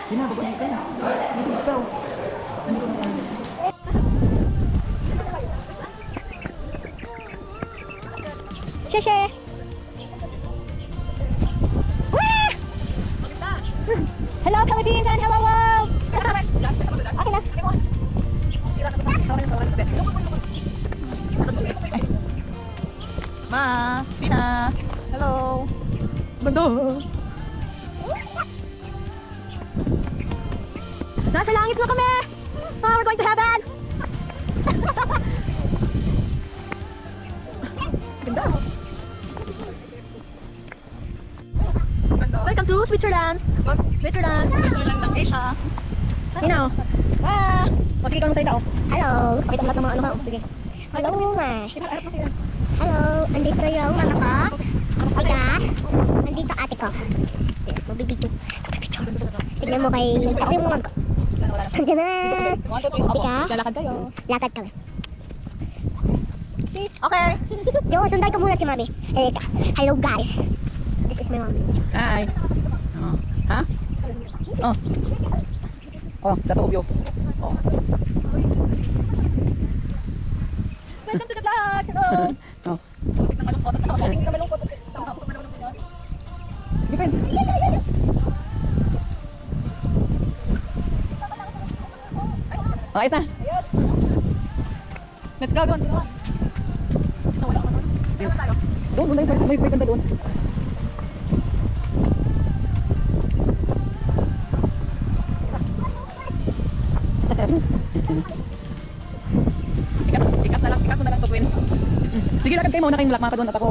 Ginagawa ka na. Isip ka. Ano ka na? Sheshe! Wah! Hello, Philippines and hello world! Okay na. Ma! Pina! Hello! Banda! Nasa langit na kami! Oh, we're going to heaven! Ganda! Welcome to Switzerland! Switzerland! Switzerland ng Asia! You know. Ah! O sige, ikaw magsalita oh. Hello. Pakita mo lahat ng mga ano ha. Sige. Hello, ma. Harap mo sila. Hello. Andito yung mama ko. Ika. Andito ate ko. Yes, magbibidyo. Tignan mo kay... Ito yung mga... Andiyan na. Ika. Lalakad kayo. Lakad kami. Okay. Jo, sundan ko muna si mami. Ika. Hello, guys. This is my mom. Hi! Oh. Ha? Oh. Oh, datubyo. Oh. Welcome to the vlog! Hello! Oh. Putik na malungkot. Putik na malungkot. Depend. Oh, ayos na. Let's go, doon. Doon, may ganda doon. Ikat na lang, ikat mo na lang to, Gwen. Sige, lakad kayo muna kayong lakma ka doon at ako.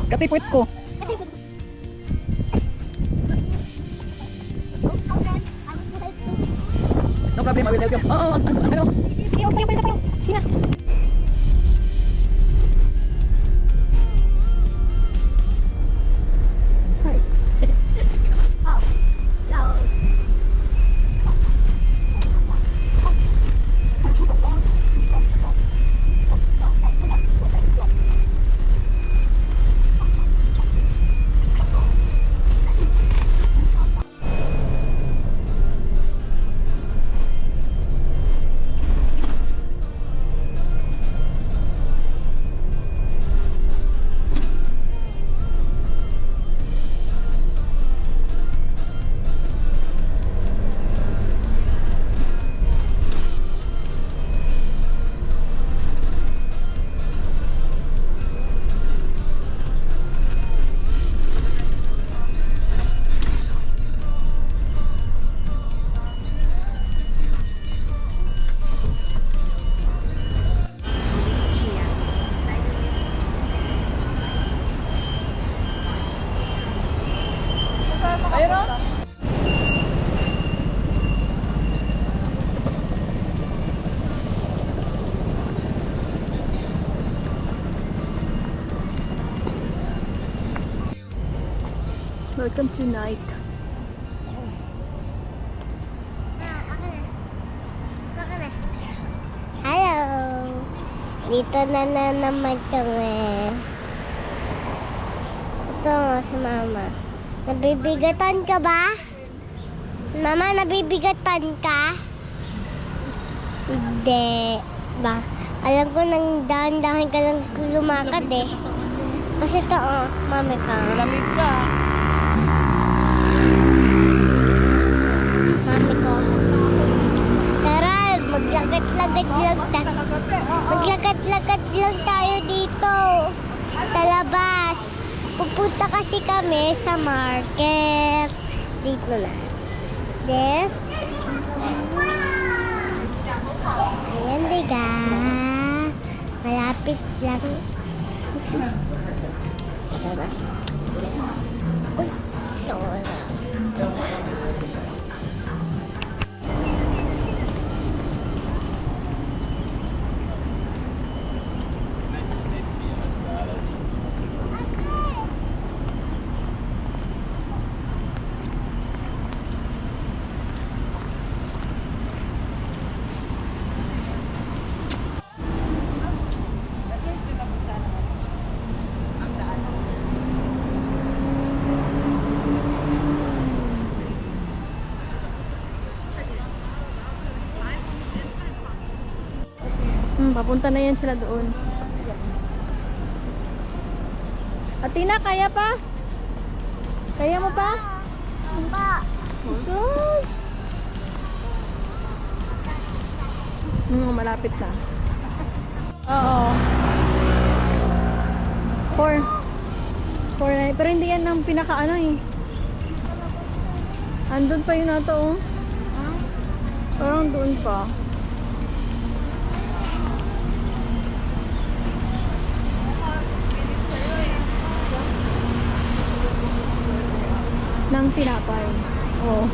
Katipwit ko. No problem, I will help you. Oo, ano? Hina. Welcome to Nike. Hello. Dito na naman kami. Ito nga si mama. Nabibigatan ka ba? Mama, nabibigatan ka? Hindi. Ba? Alam ko nang dahan-dahan ka lang lumakad eh. Kasi ito mami ka. Lamig ka. Mami ko. Tara, maglagat-lagat lang tayo. Maglagat-lagat lang tayo dito. Sa labas. Pupunta kasi kami sa market. Dito na. This. Ayan, diga. Malapit lang. Uy, wala. Papunta na yan sila doon. Atina, kaya pa? Kaya mo pa? Ba? Sus! Malapit na. Oo. 4 na. Pero hindi yan ang pinaka ano eh. Andun pa yun ata oh. Parang doon pa. Nang tinapay. Oo.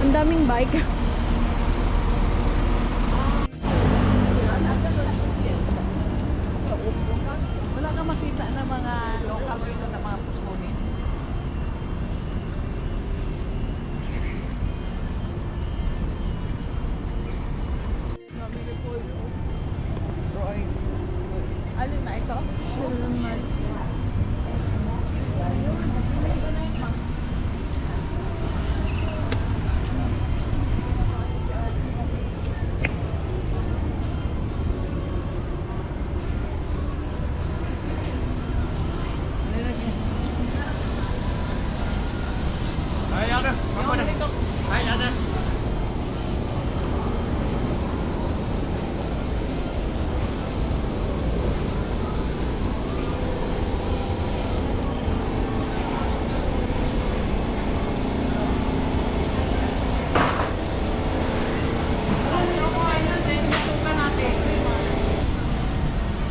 Ang daming bike. Wala kang makita na mga local dito na mga puskunin. Nabili po yun. Roy. Alin na ito?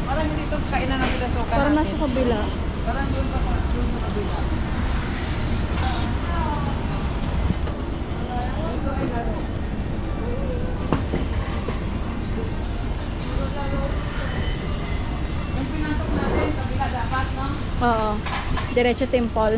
Parang dito kainan natin na suka Parang natin. nasa kabila. Parang doon sa kabila. Yung pinatok natin, kabila dapat, no? Oo. Diretso temple.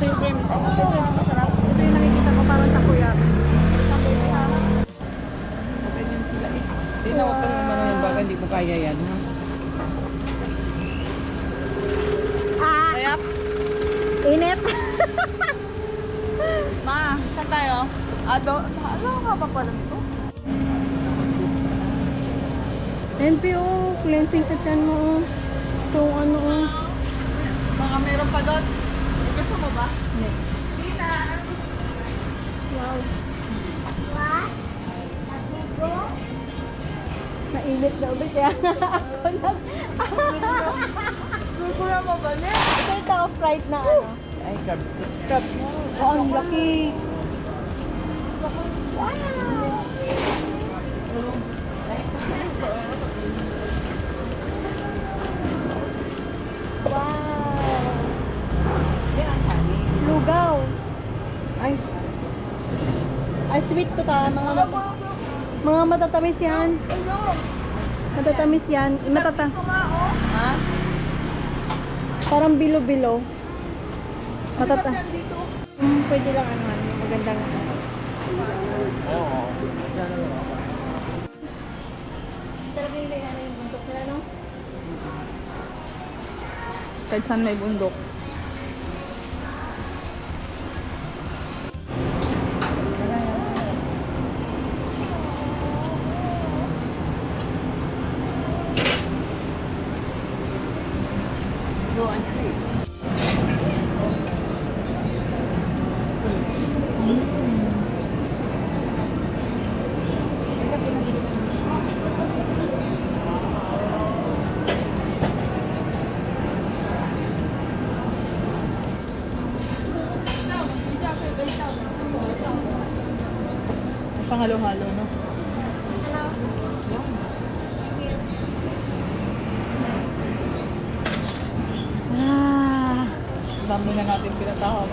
Ito yung masarap. Ito yung nakikita ko parang takoyaki. Hindi na huwag kang naman yung baga, hindi mo kaya yan. Ha? Ah, init. Ma, saan tayo? Ano nga ba pala ito? NPO, cleansing sa tiyan mo. Ito ano. Mga meron pa doon. Gusto mo ba? Hindi. Tina! Wow. What? Nagugo? Mainit daw ba kaya ako lang. Gugula mo ba niya? Ito yung fried na ano. Ay, crabs. Crabs. Oh, ang laki. Wow. Yan ang kanin. Lugaw. Ay, Ay, sweet to ta. Mga matatamis yan. Matatamis yan. ha? Parang bilo-bilo. Matata. Pwede lang ano, magandang ano. Talaga yung bundok nila, no? Kahit saan may bundok. Go on street. Pangalo-halo, no? Ah, dami na natin pinatawa.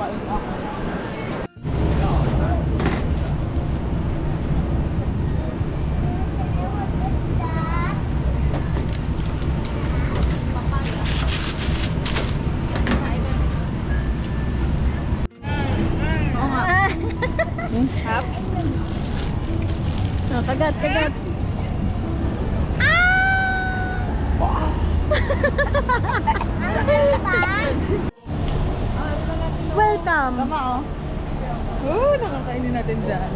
Hap? Oh, kagat, kagat. Welcome. Tama, oh. Nakakainin natin dyan.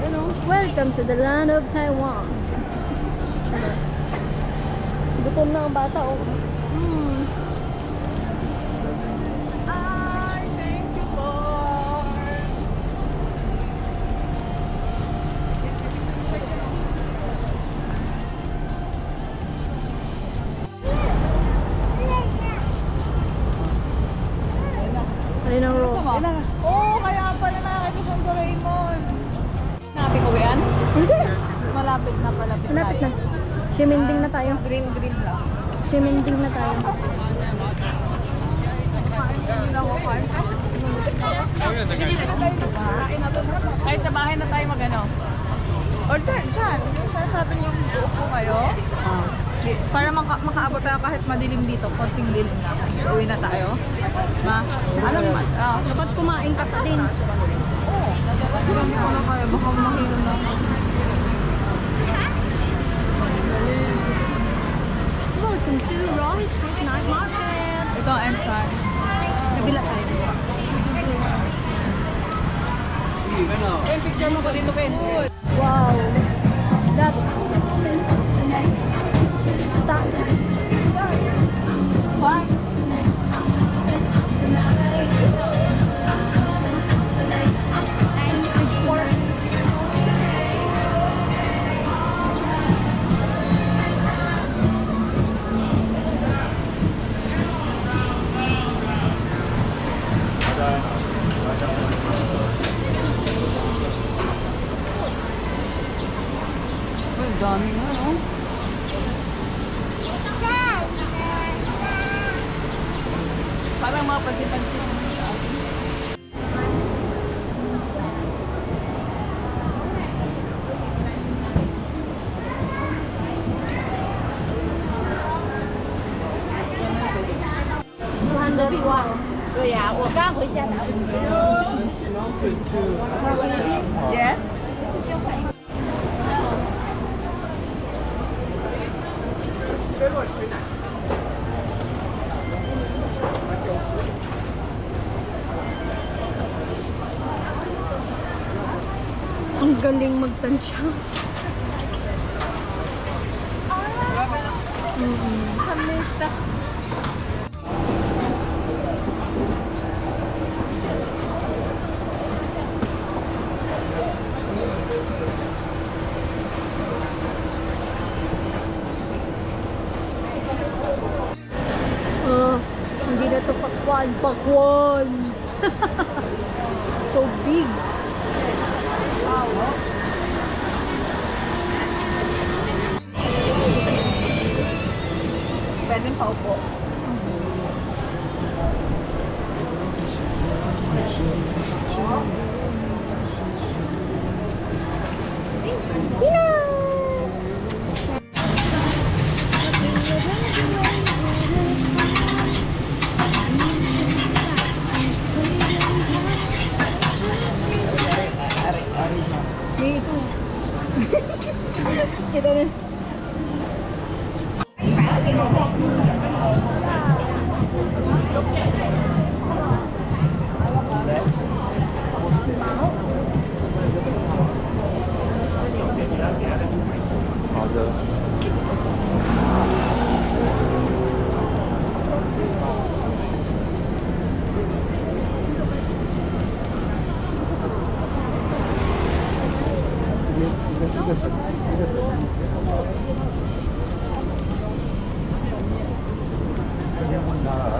Ano? Welcome to the land of Taiwan. Gutom na ang bata, oh. Ay, thank you, Lord. Ayun ang roll. Oo, kaya pala nakakita siyang Doraemon. Nabi ko yan? Hindi. Malapit na, palapit Malapit na. Shimending na tayo. Green lang. Shimending na tayo. Kahit sa bahay na tayo magano. Or dyan. Yung sasabi niyo uupo kayo. Para makaabot tayo kahit madilim dito. Konting dilim na. So, uwi na tayo. Alam mo, Dapat kumain ka pa din. hindi ko na kaya. Baka mahilo na. Welcome to Roy Street Night Market. Ito ang entrance. Kabila tayo. Picture mo ko dito kayo. Wow. That. What? Ang dami na, no? Parang mga pansin-pansin sa akin. Yes? Ang galing magtansya. Kamista. Hindi na to pakwan. Pakwan! So big. Pwedeng paupo. 계단을. 그냥 나